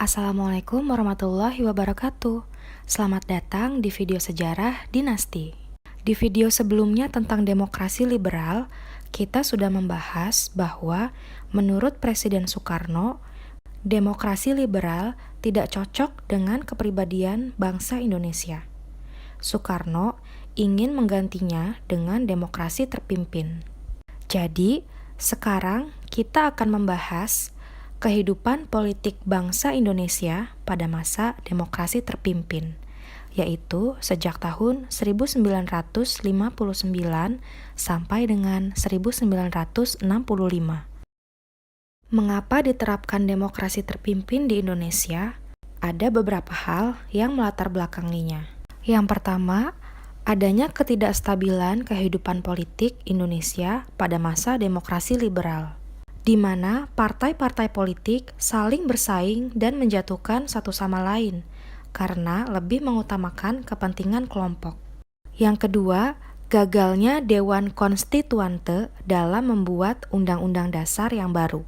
Assalamualaikum warahmatullahi wabarakatuh. Selamat datang di video sejarah dinasti. Di video sebelumnya tentang demokrasi liberal, kita sudah membahas bahwa menurut Presiden Soekarno, demokrasi liberal tidak cocok dengan kepribadian bangsa Indonesia. Soekarno ingin menggantinya dengan demokrasi terpimpin. Jadi, sekarang kita akan membahas kehidupan politik bangsa Indonesia pada masa demokrasi terpimpin, yaitu sejak tahun 1959 sampai dengan 1965. Mengapa diterapkan demokrasi terpimpin di Indonesia? Ada beberapa hal yang melatar belakanginya. Yang pertama, adanya ketidakstabilan kehidupan politik Indonesia pada masa demokrasi liberal, di mana partai-partai politik saling bersaing dan menjatuhkan satu sama lain karena lebih mengutamakan kepentingan kelompok. Yang kedua, gagalnya Dewan Konstituante dalam membuat Undang-Undang Dasar yang baru.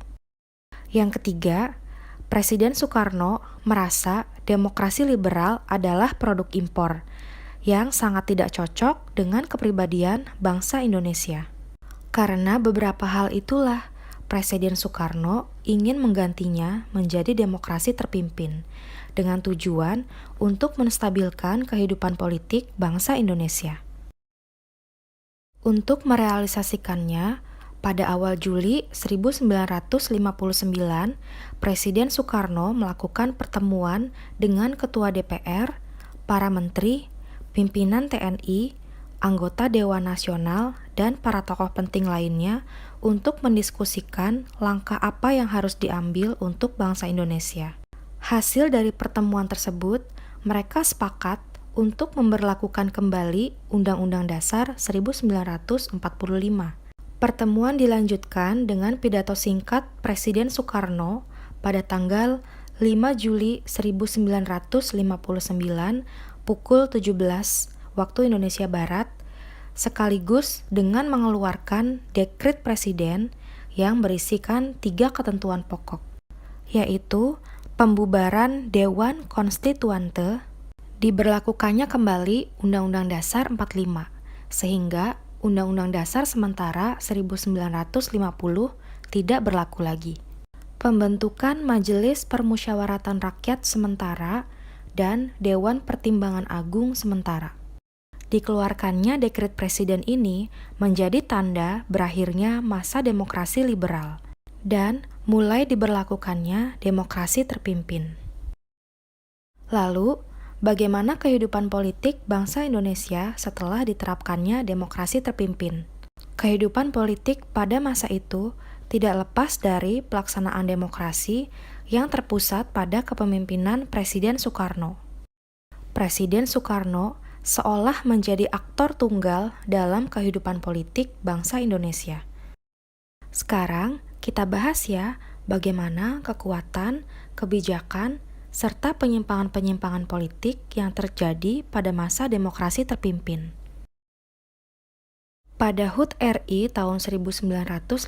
Yang ketiga, Presiden Soekarno merasa demokrasi liberal adalah produk impor yang sangat tidak cocok dengan kepribadian bangsa Indonesia. Karena beberapa hal itulah, Presiden Soekarno ingin menggantinya menjadi demokrasi terpimpin dengan tujuan untuk menstabilkan kehidupan politik bangsa Indonesia. Untuk merealisasikannya, pada awal Juli 1959, Presiden Soekarno melakukan pertemuan dengan Ketua DPR, para menteri, pimpinan TNI, anggota Dewan Nasional, dan para tokoh penting lainnya untuk mendiskusikan langkah apa yang harus diambil untuk bangsa Indonesia. Hasil dari pertemuan tersebut, mereka sepakat untuk memberlakukan kembali Undang-Undang Dasar 1945. Pertemuan dilanjutkan dengan pidato singkat Presiden Soekarno pada tanggal 5 Juli 1959 pukul 17 waktu Indonesia Barat, sekaligus dengan mengeluarkan dekret presiden yang berisikan 3 ketentuan pokok, yaitu pembubaran Dewan Konstituante, diberlakukannya kembali Undang-Undang Dasar 45, sehingga Undang-Undang Dasar sementara 1950 tidak berlaku lagi. Pembentukan Majelis Permusyawaratan Rakyat sementara dan Dewan Pertimbangan Agung sementara. Dikeluarkannya dekret presiden ini menjadi tanda berakhirnya masa demokrasi liberal dan mulai diberlakukannya demokrasi terpimpin. Lalu, bagaimana kehidupan politik bangsa Indonesia setelah diterapkannya demokrasi terpimpin? Kehidupan politik pada masa itu tidak lepas dari pelaksanaan demokrasi yang terpusat pada kepemimpinan Presiden Soekarno. Presiden Soekarno seolah menjadi aktor tunggal dalam kehidupan politik bangsa Indonesia. Sekarang kita bahas ya bagaimana kekuatan, kebijakan, serta penyimpangan-penyimpangan politik yang terjadi pada masa demokrasi terpimpin. Pada HUT RI tahun 1959,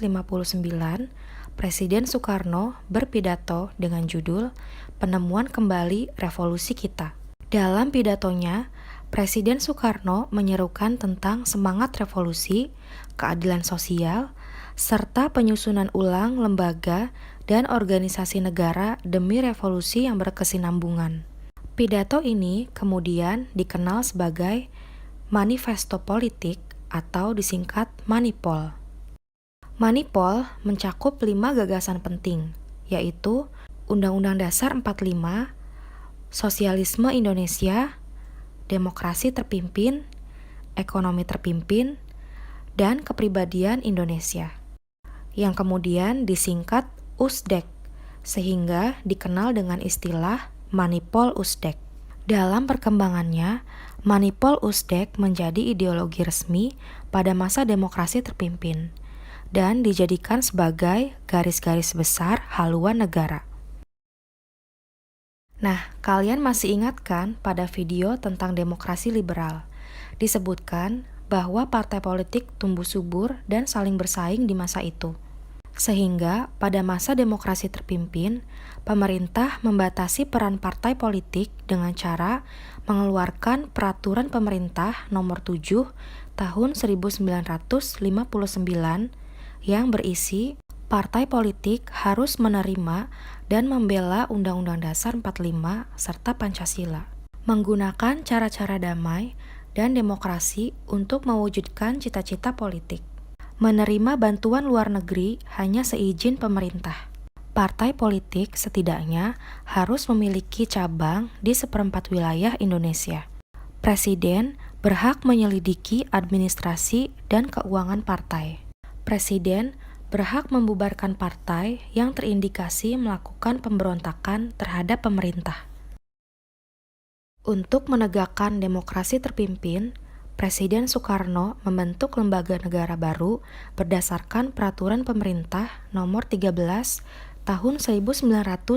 Presiden Soekarno berpidato dengan judul Penemuan Kembali Revolusi Kita. Dalam pidatonya, Presiden Soekarno menyerukan tentang semangat revolusi, keadilan sosial, serta penyusunan ulang lembaga dan organisasi negara demi revolusi yang berkesinambungan. Pidato ini kemudian dikenal sebagai Manifesto Politik atau disingkat Manipol. Manipol mencakup 5 gagasan penting, yaitu Undang-Undang Dasar 45, Sosialisme Indonesia, Demokrasi Terpimpin, Ekonomi Terpimpin, dan Kepribadian Indonesia, yang kemudian disingkat USDEK, sehingga dikenal dengan istilah Manipol USDEK. Dalam perkembangannya, Manipol USDEK menjadi ideologi resmi pada masa demokrasi terpimpin, dan dijadikan sebagai garis-garis besar haluan negara. Nah, kalian masih ingat kan pada video tentang demokrasi liberal? Disebutkan bahwa partai politik tumbuh subur dan saling bersaing di masa itu. Sehingga pada masa demokrasi terpimpin, pemerintah membatasi peran partai politik dengan cara mengeluarkan Peraturan Pemerintah Nomor 7 Tahun 1959 yang berisi partai politik harus menerima dan membela Undang-Undang Dasar 45 serta Pancasila, menggunakan cara-cara damai dan demokrasi untuk mewujudkan cita-cita politik. Menerima bantuan luar negeri hanya seizin pemerintah. Partai politik setidaknya harus memiliki cabang di seperempat wilayah Indonesia. Presiden berhak menyelidiki administrasi dan keuangan partai. Presiden berhak membubarkan partai yang terindikasi melakukan pemberontakan terhadap pemerintah. Untuk menegakkan demokrasi terpimpin, Presiden Soekarno membentuk lembaga negara baru berdasarkan Peraturan Pemerintah Nomor 13 Tahun 1959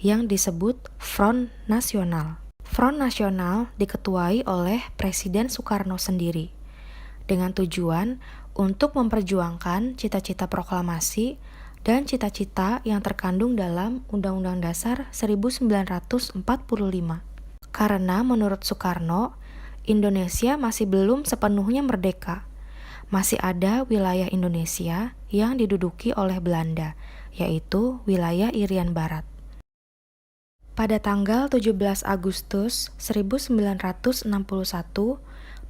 yang disebut Front Nasional. Front Nasional diketuai oleh Presiden Soekarno sendiri, dengan tujuan untuk memperjuangkan cita-cita proklamasi dan cita-cita yang terkandung dalam Undang-Undang Dasar 1945. Karena menurut Soekarno, Indonesia masih belum sepenuhnya merdeka. Masih ada wilayah Indonesia yang diduduki oleh Belanda, yaitu wilayah Irian Barat. Pada tanggal 17 Agustus 1961,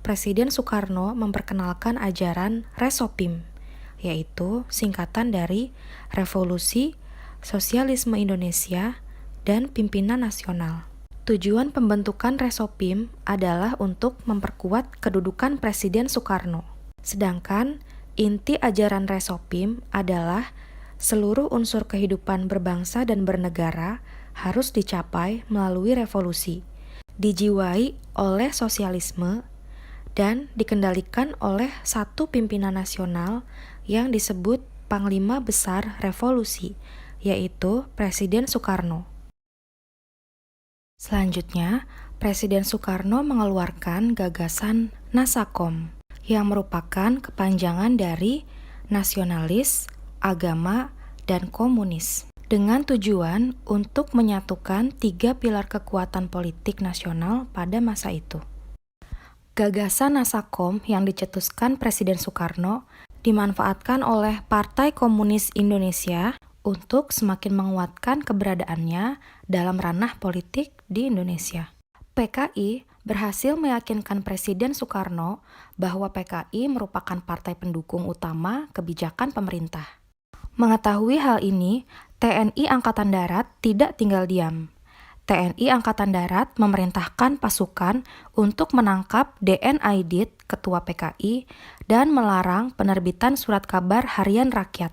Presiden Soekarno memperkenalkan ajaran Resopim, yaitu singkatan dari Revolusi Sosialisme Indonesia dan Pimpinan Nasional. Tujuan pembentukan Resopim adalah untuk memperkuat kedudukan Presiden Soekarno. Sedangkan inti ajaran Resopim adalah seluruh unsur kehidupan berbangsa dan bernegara harus dicapai melalui revolusi, dijiwai oleh sosialisme, dan dikendalikan oleh satu pimpinan nasional yang disebut Panglima Besar Revolusi, yaitu Presiden Soekarno. Selanjutnya, Presiden Soekarno mengeluarkan gagasan Nasakom, yang merupakan kepanjangan dari nasionalis, agama, dan komunis, dengan tujuan untuk menyatukan 3 pilar kekuatan politik nasional pada masa itu. Gagasan Nasakom yang dicetuskan Presiden Soekarno dimanfaatkan oleh Partai Komunis Indonesia untuk semakin menguatkan keberadaannya dalam ranah politik di Indonesia. PKI berhasil meyakinkan Presiden Soekarno bahwa PKI merupakan partai pendukung utama kebijakan pemerintah. Mengetahui hal ini, TNI Angkatan Darat tidak tinggal diam. TNI Angkatan Darat memerintahkan pasukan untuk menangkap D.N. Aidit, Ketua PKI, dan melarang penerbitan surat kabar harian rakyat.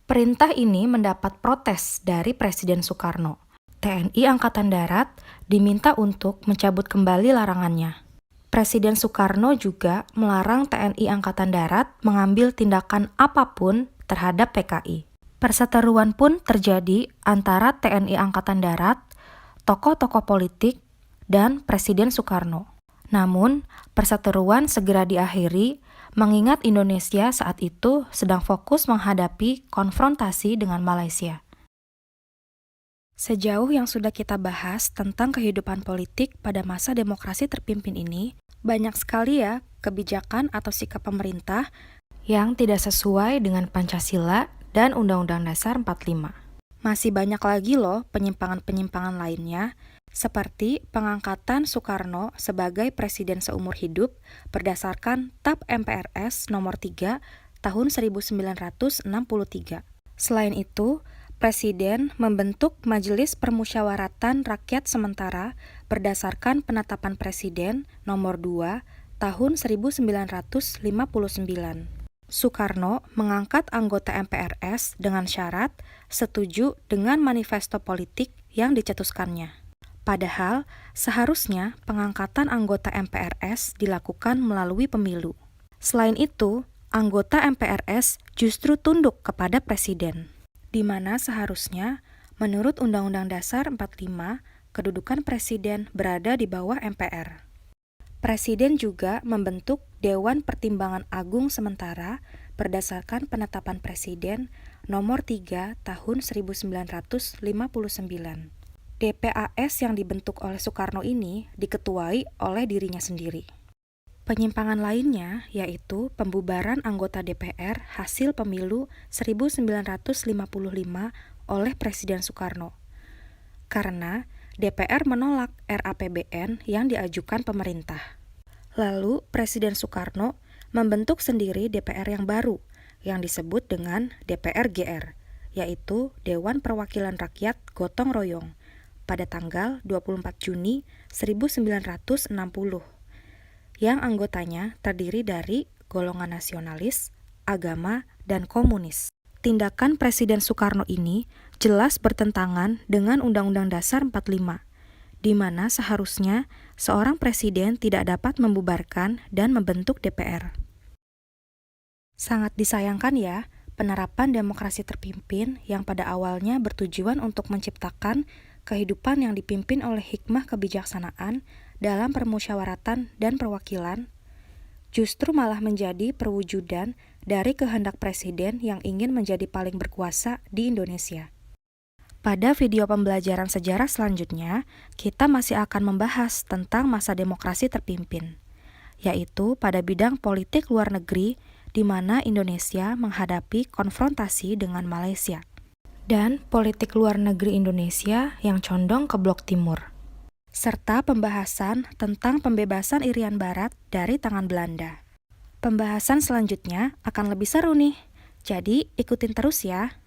Perintah ini mendapat protes dari Presiden Soekarno. TNI Angkatan Darat diminta untuk mencabut kembali larangannya. Presiden Soekarno juga melarang TNI Angkatan Darat mengambil tindakan apapun terhadap PKI. Perseteruan pun terjadi antara TNI Angkatan Darat, tokoh-tokoh politik, dan Presiden Soekarno. Namun, perseteruan segera diakhiri mengingat Indonesia saat itu sedang fokus menghadapi konfrontasi dengan Malaysia. Sejauh yang sudah kita bahas tentang kehidupan politik pada masa demokrasi terpimpin ini, banyak sekali ya kebijakan atau sikap pemerintah yang tidak sesuai dengan Pancasila dan Undang-Undang Dasar 45. Masih banyak lagi loh penyimpangan-penyimpangan lainnya, seperti pengangkatan Soekarno sebagai presiden seumur hidup berdasarkan TAP MPRS nomor 3 tahun 1963. Selain itu, Presiden membentuk Majelis Permusyawaratan Rakyat Sementara berdasarkan Penetapan Presiden nomor 2 tahun 1959. Soekarno mengangkat anggota MPRS dengan syarat setuju dengan manifesto politik yang dicetuskannya. Padahal, seharusnya pengangkatan anggota MPRS dilakukan melalui pemilu. Selain itu, anggota MPRS justru tunduk kepada Presiden, di mana seharusnya, menurut Undang-Undang Dasar 45, kedudukan Presiden berada di bawah MPR. Presiden juga membentuk Dewan Pertimbangan Agung Sementara berdasarkan penetapan Presiden nomor 3 tahun 1959. DPAS yang dibentuk oleh Soekarno ini diketuai oleh dirinya sendiri. Penyimpangan lainnya yaitu pembubaran anggota DPR hasil pemilu 1955 oleh Presiden Soekarno. Karena DPR menolak RAPBN yang diajukan pemerintah. Lalu Presiden Soekarno membentuk sendiri DPR yang baru yang disebut dengan DPR-GR, yaitu Dewan Perwakilan Rakyat Gotong Royong, pada tanggal 24 Juni 1960, yang anggotanya terdiri dari golongan nasionalis, agama, dan komunis. Tindakan Presiden Soekarno ini jelas bertentangan dengan Undang-Undang Dasar 45, di mana seharusnya seorang presiden tidak dapat membubarkan dan membentuk DPR. Sangat disayangkan ya, penerapan demokrasi terpimpin yang pada awalnya bertujuan untuk menciptakan kehidupan yang dipimpin oleh hikmah kebijaksanaan dalam permusyawaratan dan perwakilan, justru malah menjadi perwujudan dari kehendak presiden yang ingin menjadi paling berkuasa di Indonesia. Pada video pembelajaran sejarah selanjutnya, kita masih akan membahas tentang masa demokrasi terpimpin, yaitu pada bidang politik luar negeri di mana Indonesia menghadapi konfrontasi dengan Malaysia, dan politik luar negeri Indonesia yang condong ke blok timur, serta pembahasan tentang pembebasan Irian Barat dari tangan Belanda. Pembahasan selanjutnya akan lebih seru nih, jadi ikutin terus ya.